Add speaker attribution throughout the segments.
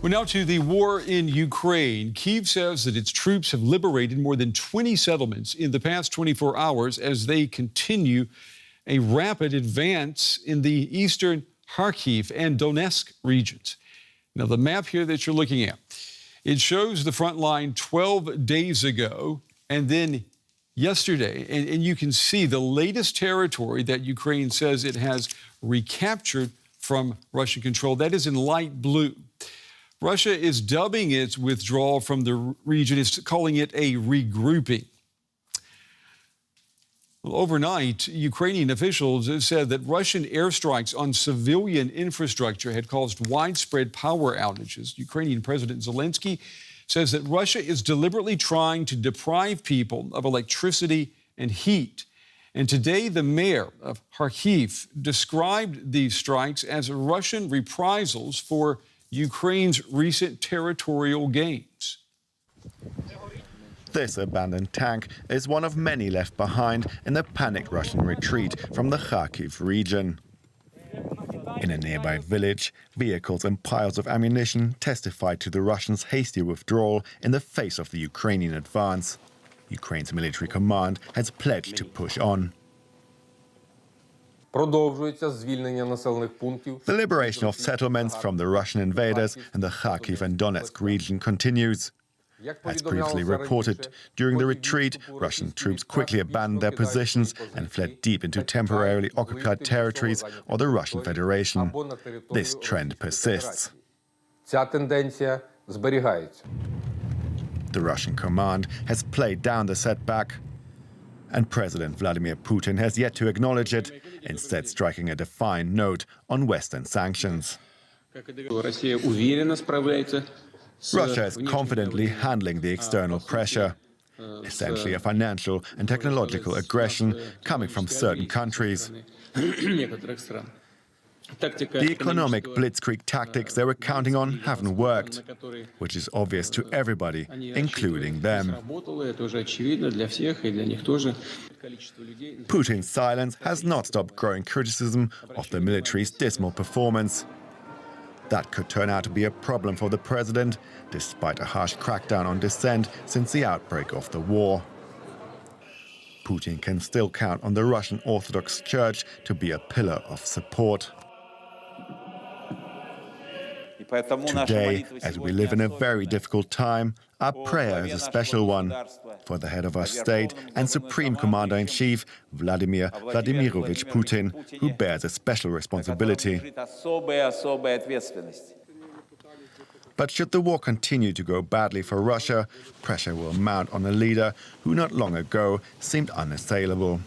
Speaker 1: Well, now to the war in Ukraine. Kyiv says that its troops have liberated more than 20 settlements in the past 24 hours as they continue a rapid advance in the eastern Kharkiv and Donetsk regions. Now, the map here that you're looking at, it shows the front line 12 days ago and then yesterday. And you can see the latest territory that Ukraine says it has recaptured from Russian control. That is in light blue. Russia is dubbing its withdrawal from the region, it's calling it a regrouping. Well, overnight, Ukrainian officials have said that Russian airstrikes on civilian infrastructure had caused widespread power outages. Ukrainian President Zelensky says that Russia is deliberately trying to deprive people of electricity and heat. And today, the mayor of Kharkiv described these strikes as Russian reprisals for Ukraine's recent territorial gains.
Speaker 2: This abandoned tank is one of many left behind in the panicked Russian retreat from the Kharkiv region. In a nearby village, vehicles and piles of ammunition testified to the Russians' hasty withdrawal in the face of the Ukrainian advance. Ukraine's military command has pledged to push on. The liberation of settlements from the Russian invaders in the Kharkiv and Donetsk region continues. As previously reported, during the retreat, Russian troops quickly abandoned their positions and fled deep into temporarily occupied territories or the Russian Federation. This trend persists. The Russian command has played down the setback, and President Vladimir Putin has yet to acknowledge it, instead striking a defiant note on Western sanctions. Russia is confidently handling the external pressure, essentially a financial and technological aggression coming from certain countries. The economic blitzkrieg tactics they were counting on haven't worked, which is obvious to everybody, including them. Putin's silence has not stopped growing criticism of the military's dismal performance. That could turn out to be a problem for the president, despite a harsh crackdown on dissent since the outbreak of the war. Putin can still count on the Russian Orthodox Church to be a pillar of support. Today, as we live in a very difficult time, our prayer is a special one for the head of our state and Supreme Commander-in-Chief, Vladimir Vladimirovich Putin, who bears a special responsibility. But should the war continue to go badly for Russia, pressure will mount on a leader who not long ago seemed unassailable.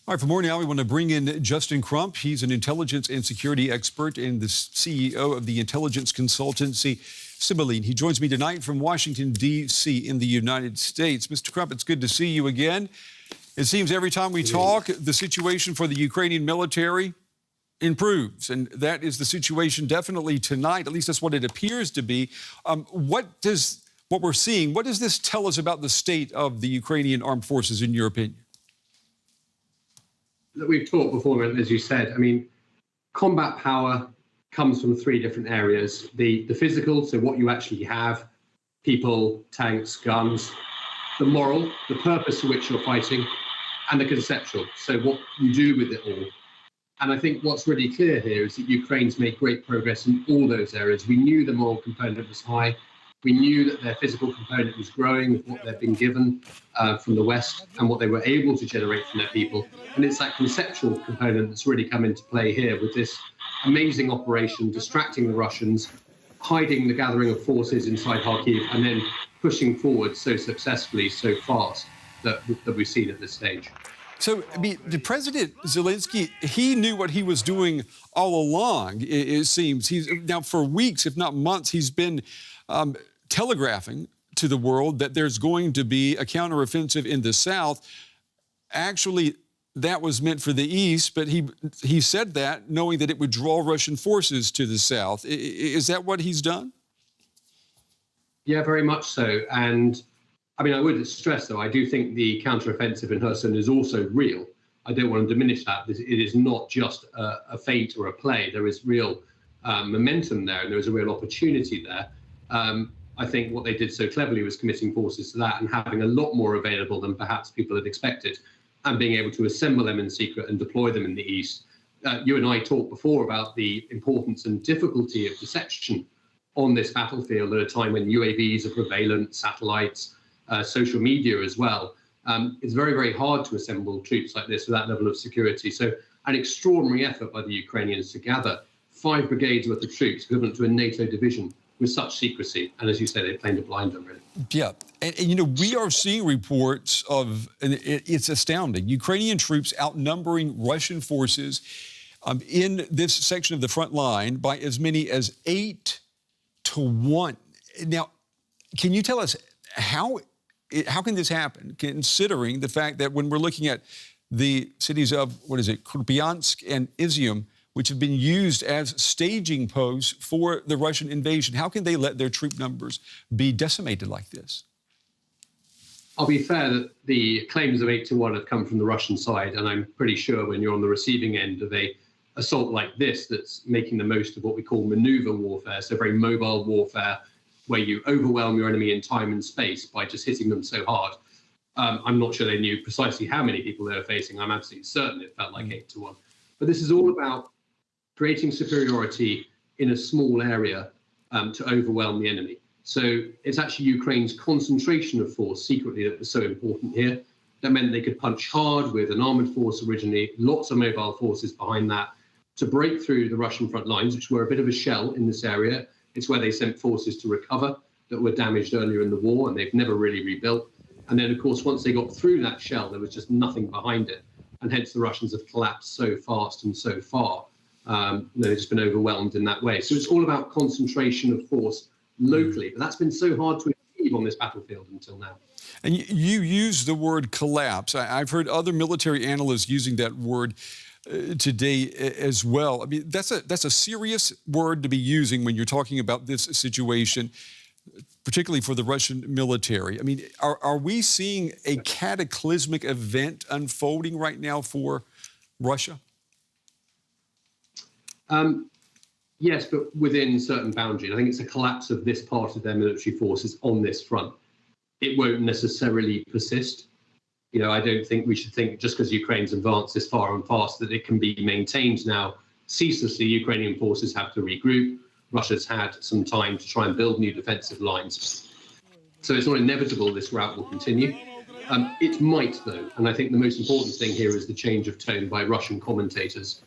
Speaker 1: All right, for more now, we want to bring in Justin Crump. He's an intelligence and security expert and the CEO of the intelligence consultancy Sibylline. He joins me tonight from Washington, D.C. in the United States. Mr. Crump, it's good to see you again. It seems every time we talk, the situation for the Ukrainian military improves, and that is the situation definitely tonight. At least that's what it appears to be. What we're seeing, what does this tell us about the state of the Ukrainian armed forces, in your opinion?
Speaker 3: That we've talked before, as you said, I mean, combat power comes from three different areas. The physical, so what you actually have, people, tanks, guns, the moral, the purpose for which you're fighting, and the conceptual, so what you do with it all. And I think what's really clear here is that Ukraine's made great progress in all those areas. We knew the moral component was high. We knew that their physical component was growing with what they've been given from the West and what they were able to generate from their people. And it's that conceptual component that's really come into play here with this amazing operation, distracting the Russians, hiding the gathering of forces inside Kharkiv, and then pushing forward so successfully, so fast that we've seen at this stage.
Speaker 1: So, I mean, the President Zelensky, he knew what he was doing all along, it seems. He's now, for weeks, if not months, he's been telegraphing to the world that there's going to be a counteroffensive in the South. Actually, that was meant for the East, but he said that knowing that it would draw Russian forces to the South. Is that what he's done?
Speaker 3: Yeah, very much so. And I mean, I would stress, though, I do think the counteroffensive in Kherson is also real. I don't want to diminish that. It is not just a feint or a play. There is real momentum there, and there was a real opportunity there. I think what they did so cleverly was committing forces to that and having a lot more available than perhaps people had expected, and being able to assemble them in secret and deploy them in the east. You and I talked before about the importance and difficulty of deception on this battlefield at a time when UAVs are prevalent, satellites, social media as well. It's very, very hard to assemble troops like this with that level of security. So an extraordinary effort by the Ukrainians to gather 5 brigades worth of troops, equivalent to a NATO division, with such secrecy. And as you say, they played a blinder, really.
Speaker 1: Yeah. And, you know, we are seeing reports of, and it's astounding, Ukrainian troops outnumbering Russian forces in this section of the front line by as many as 8 to 1. Now, can you tell us how can this happen, considering the fact that when we're looking at the cities of, Kupiansk and Izium, which have been used as staging posts for the Russian invasion, how can they let their troop numbers be decimated like this?
Speaker 3: I'll be fair that the claims of 8 to 1 have come from the Russian side, and I'm pretty sure when you're on the receiving end of a assault like this that's making the most of what we call maneuver warfare, so very mobile warfare, where you overwhelm your enemy in time and space by just hitting them so hard. I'm not sure they knew precisely how many people they were facing. I'm absolutely certain it felt like 8 to 1. But this is all about creating superiority in a small area to overwhelm the enemy. So it's actually Ukraine's concentration of force secretly that was so important here. That meant they could punch hard with an armored force originally, lots of mobile forces behind that, to break through the Russian front lines, which were a bit of a shell in this area. It's where they sent forces to recover that were damaged earlier in the war, and they've never really rebuilt. And then, of course, once they got through that shell, there was just nothing behind it. And hence the Russians have collapsed so fast and so far. They've just been overwhelmed in that way. So it's all about concentration of force locally. But that's been so hard to achieve on this battlefield until now.
Speaker 1: And you use the word collapse. I've heard other military analysts using that word today as well. I mean, that's a serious word to be using when you're talking about this situation, particularly for the Russian military. I mean, are we seeing a cataclysmic event unfolding right now for Russia?
Speaker 3: Yes, but within certain boundaries. I think it's a collapse of this part of their military forces on this front. It won't necessarily persist. You know, I don't think we should think just because Ukraine's advanced this far and fast that it can be maintained now ceaselessly. Ukrainian forces have to regroup. Russia's had some time to try and build new defensive lines. So it's not inevitable this route will continue. It might, though, and I think the most important thing here is the change of tone by Russian commentators.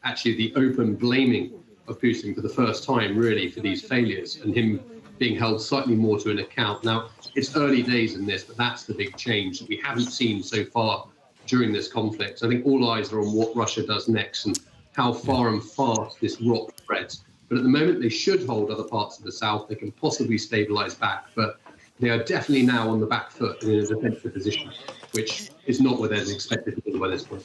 Speaker 3: Actually, the open blaming of Putin for the first time, really, for these failures, and him being held slightly more to an account. Now, it's early days in this, but that's the big change that we haven't seen so far during this conflict. I think all eyes are on what Russia does next and how far and fast this rot spreads. But at the moment, they should hold other parts of the south. They can possibly stabilize back, but they are definitely now on the back foot and in a defensive position, which is not what they're expected to be by this point.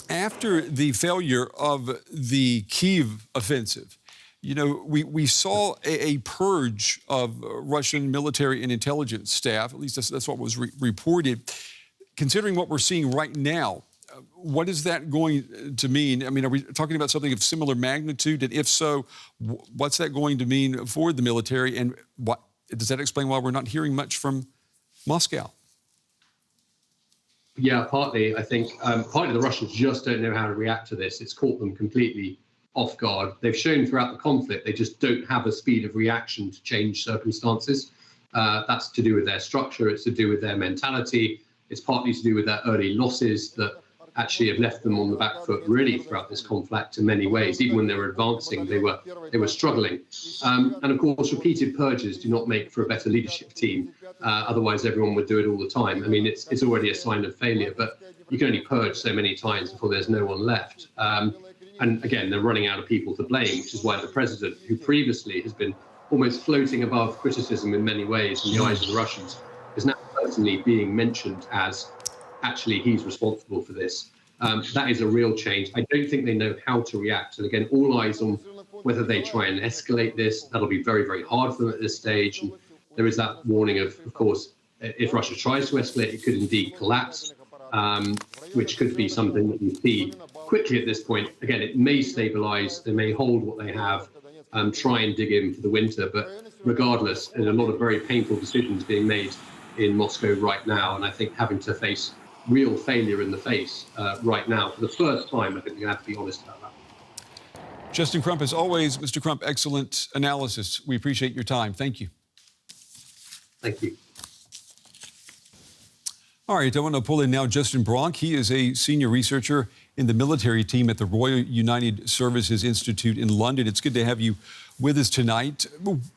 Speaker 1: After the failure of the Kyiv offensive, you know, we saw a purge of Russian military and intelligence staff. At least that's what was reported. Considering what we're seeing right now, what is that going to mean? I mean, are we talking about something of similar magnitude? And if so, what's that going to mean for the military? And what does that explain why we're not hearing much from Moscow?
Speaker 3: Yeah, partly. I think partly the Russians just don't know how to react to this. It's caught them completely off guard. They've shown throughout the conflict they just don't have a speed of reaction to change circumstances. That's to do with their structure. It's to do with their mentality. It's partly to do with their early losses that actually have left them on the back foot really throughout this conflict in many ways. Even when they were advancing, they were struggling. And of course, repeated purges do not make for a better leadership team. Otherwise, everyone would do it all the time. I mean, it's already a sign of failure, but you can only purge so many times before there's no one left. And again, they're running out of people to blame, which is why the president, who previously has been almost floating above criticism in many ways in the eyes of the Russians, is now personally being mentioned as actually he's responsible for this. That is a real change. I don't think they know how to react. And again, all eyes on whether they try and escalate this. That'll be very, very hard for them at this stage. And there is that warning of course, if Russia tries to escalate, it could indeed collapse, which could be something that we see quickly at this point. Again, it may stabilize, they may hold what they have, try and dig in for the winter. But regardless, there's a lot of very painful decisions being made in Moscow right now. And I think having to face real failure in the face right now for the first time, I think we have to be honest about that.
Speaker 1: Justin Crump, as always, Mr. Crump, excellent analysis. We appreciate your time. Thank you.
Speaker 3: Thank you.
Speaker 1: All right, I want to pull in now Justin Bronk. He is a senior researcher in the military team at the Royal United Services Institute in London. It's good to have you with us tonight.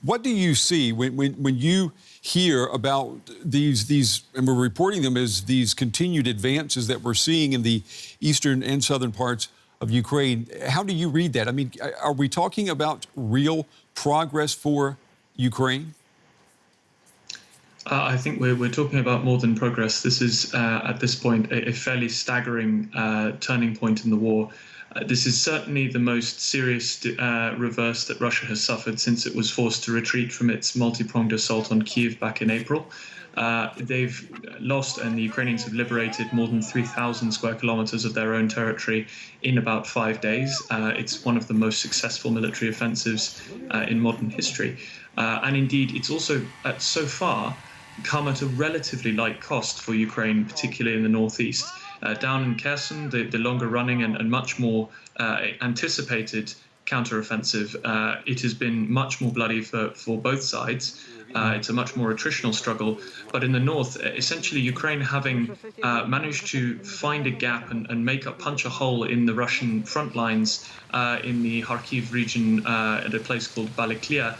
Speaker 1: What do you see when you hear about these, and we're reporting them as these continued advances that we're seeing in the eastern and southern parts of Ukraine? How do you read that? I mean, are we talking about real progress for Ukraine?
Speaker 4: I think we're talking about more than progress. This is, at this point, a fairly staggering turning point in the war. This is certainly the most serious reverse that Russia has suffered since it was forced to retreat from its multi-pronged assault on Kyiv back in April. They've lost, and the Ukrainians have liberated, more than 3,000 square kilometers of their own territory in about 5 days. It's one of the most successful military offensives in modern history. And indeed, it's also, so far, come at a relatively light cost for Ukraine, particularly in the northeast. Down in Kherson, the longer running and much more anticipated counteroffensive, it has been much more bloody for both sides. It's a much more attritional struggle. But in the north, essentially Ukraine having managed to find a gap and punch a hole in the Russian front lines in the Kharkiv region at a place called Balaklia,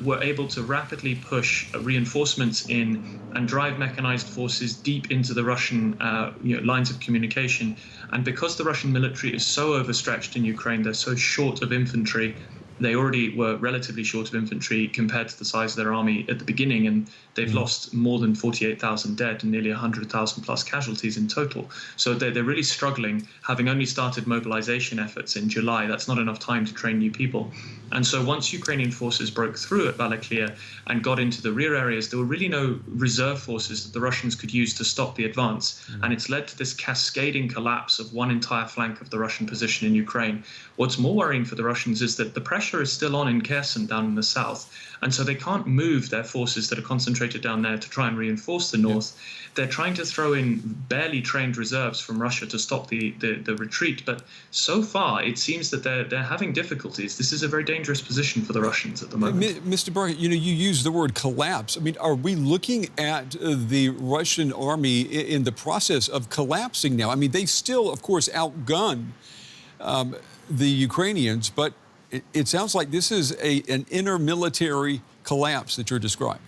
Speaker 4: were able to rapidly push reinforcements in and drive mechanized forces deep into the Russian lines of communication. And because the Russian military is so overstretched in Ukraine, they're so short of infantry. They already were relatively short of infantry compared to the size of their army at the beginning, and they've lost more than 48,000 dead and nearly 100,000 plus casualties in total. So they're really struggling, having only started mobilization efforts in July. That's not enough time to train new people. And so once Ukrainian forces broke through at Balaklia and got into the rear areas, there were really no reserve forces that the Russians could use to stop the advance. And it's led to this cascading collapse of one entire flank of the Russian position in Ukraine. What's more worrying for the Russians is that the pressure is still on in Kherson down in the south. And so they can't move their forces that are concentrated down there to try and reinforce the north. They're trying to throw in barely trained reserves from Russia to stop the retreat. But so far, it seems that they're having difficulties. This is a very dangerous position for the Russians at the moment.
Speaker 1: Mr. Barr, you use the word collapse. I mean, are we looking at the Russian army in the process of collapsing now? I mean, they still, of course, outgun the Ukrainians, but it sounds like this is an inner military collapse that you're describing.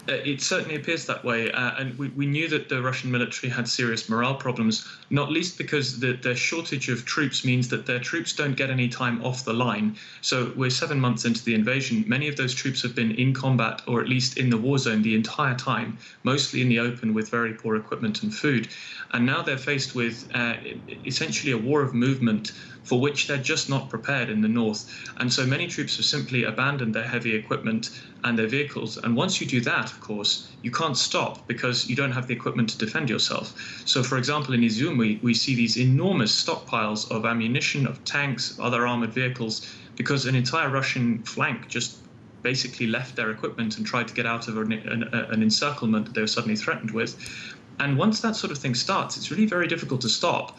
Speaker 4: It certainly appears that way, and we knew that the Russian military had serious morale problems, not least because the shortage of troops means that their troops don't get any time off the line. So we're 7 months into the invasion. Many of those troops have been in combat, or at least in the war zone, the entire time, mostly in the open with very poor equipment and food. And now they're faced with essentially a war of movement for which they're just not prepared in the north. And so many troops have simply abandoned their heavy equipment and their vehicles. And once you do that, of course, you can't stop because you don't have the equipment to defend yourself. So, for example, in Izum, we see these enormous stockpiles of ammunition, of tanks, other armored vehicles, because an entire Russian flank just basically left their equipment and tried to get out of an encirclement that they were suddenly threatened with. And once that sort of thing starts, it's really very difficult to stop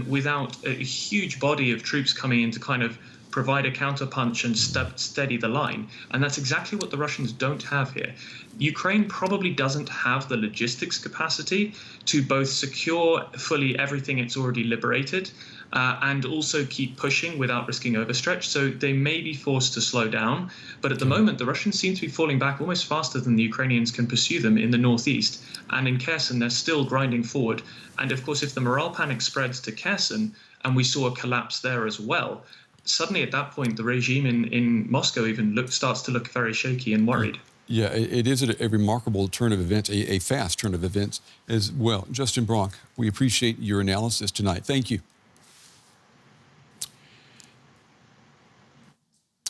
Speaker 4: without a huge body of troops coming in to kind of provide a counterpunch and steady the line. And that's exactly what the Russians don't have here. Ukraine probably doesn't have the logistics capacity to both secure fully everything it's already liberated and also keep pushing without risking overstretch. So they may be forced to slow down. But at the moment, the Russians seem to be falling back almost faster than the Ukrainians can pursue them in the northeast. And in Kherson, they're still grinding forward. And of course, if the morale panic spreads to Kherson, and we saw a collapse there as well, suddenly at that point, the regime in Moscow even starts to look very shaky and worried.
Speaker 1: Yeah, it is a remarkable turn of events, a fast turn of events as well. Justin Bronk, we appreciate your analysis tonight. Thank you.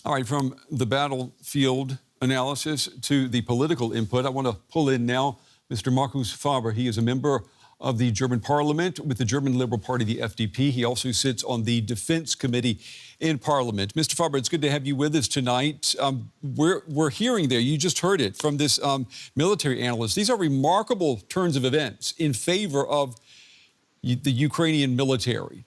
Speaker 1: All right, from the battlefield analysis to the political input, I want to pull in now Mr. Markus Faber. He is a member of the German parliament with the German Liberal Party, the FDP. He also sits on the Defense Committee in Parliament. Mr. Faber, it's good to have you with us tonight. We're hearing there, you just heard it from this military analyst. These are remarkable turns of events in favor of the Ukrainian military.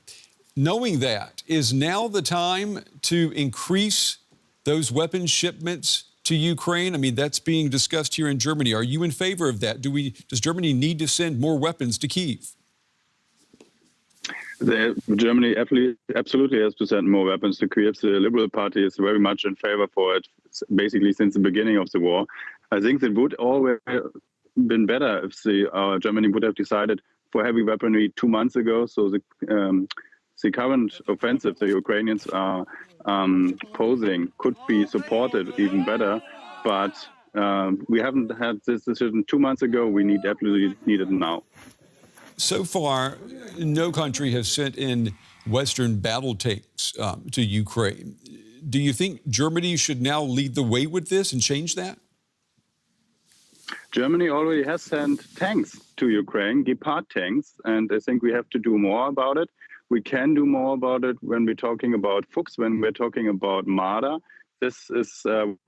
Speaker 1: Knowing that, is now the time to increase those weapons shipments to Ukraine? I mean, that's being discussed here in Germany. Are you in favor of that? Does Germany need to send more weapons to Kyiv?
Speaker 5: Germany absolutely has to send more weapons to Kyiv. The Liberal Party is very much in favor for it, basically since the beginning of the war. I think it would always been better if Germany would have decided for heavy weaponry 2 months ago. So the current offensive the Ukrainians are posing could be supported even better, but we haven't had this decision 2 months ago. We absolutely need it now.
Speaker 1: So far, no country has sent in Western battle tanks to Ukraine. Do you think Germany should now lead the way with this and change that?
Speaker 5: Germany already has sent tanks to Ukraine, Gepard tanks, and I think we have to do more about it. We can do more about it when we're talking about Fuchs, when we're talking about Marder. This is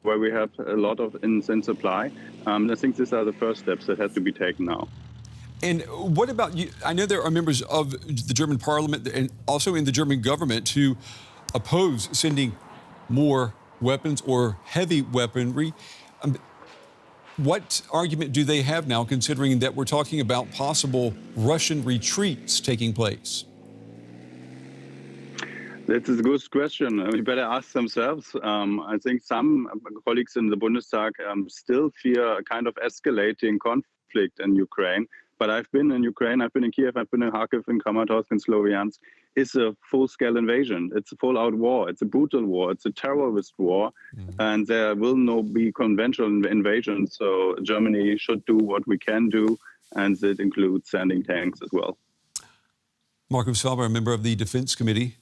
Speaker 5: where we have a lot of in supply. I think these are the first steps that have to be taken now.
Speaker 1: And what about you? I know there are members of the German parliament and also in the German government who oppose sending more weapons or heavy weaponry. What argument do they have now, considering that we're talking about possible Russian retreats taking place?
Speaker 5: That's a good question. We better ask themselves. I think some colleagues in the Bundestag still fear a kind of escalating conflict in Ukraine. But I've been in Ukraine, I've been in Kiev, I've been in Kharkiv, in Kramatorsk, in Sloviansk. It's a full-scale invasion. It's a full-out war. It's a brutal war. It's a terrorist war. And there will not be conventional invasion. So Germany should do what we can do, and it includes sending tanks as well.
Speaker 1: Markus Faber, a member of the Defense Committee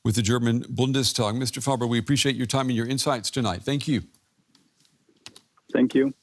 Speaker 1: with the German Bundestag. Mr. Faber, we appreciate your time and your insights tonight. Thank you.
Speaker 5: Thank you.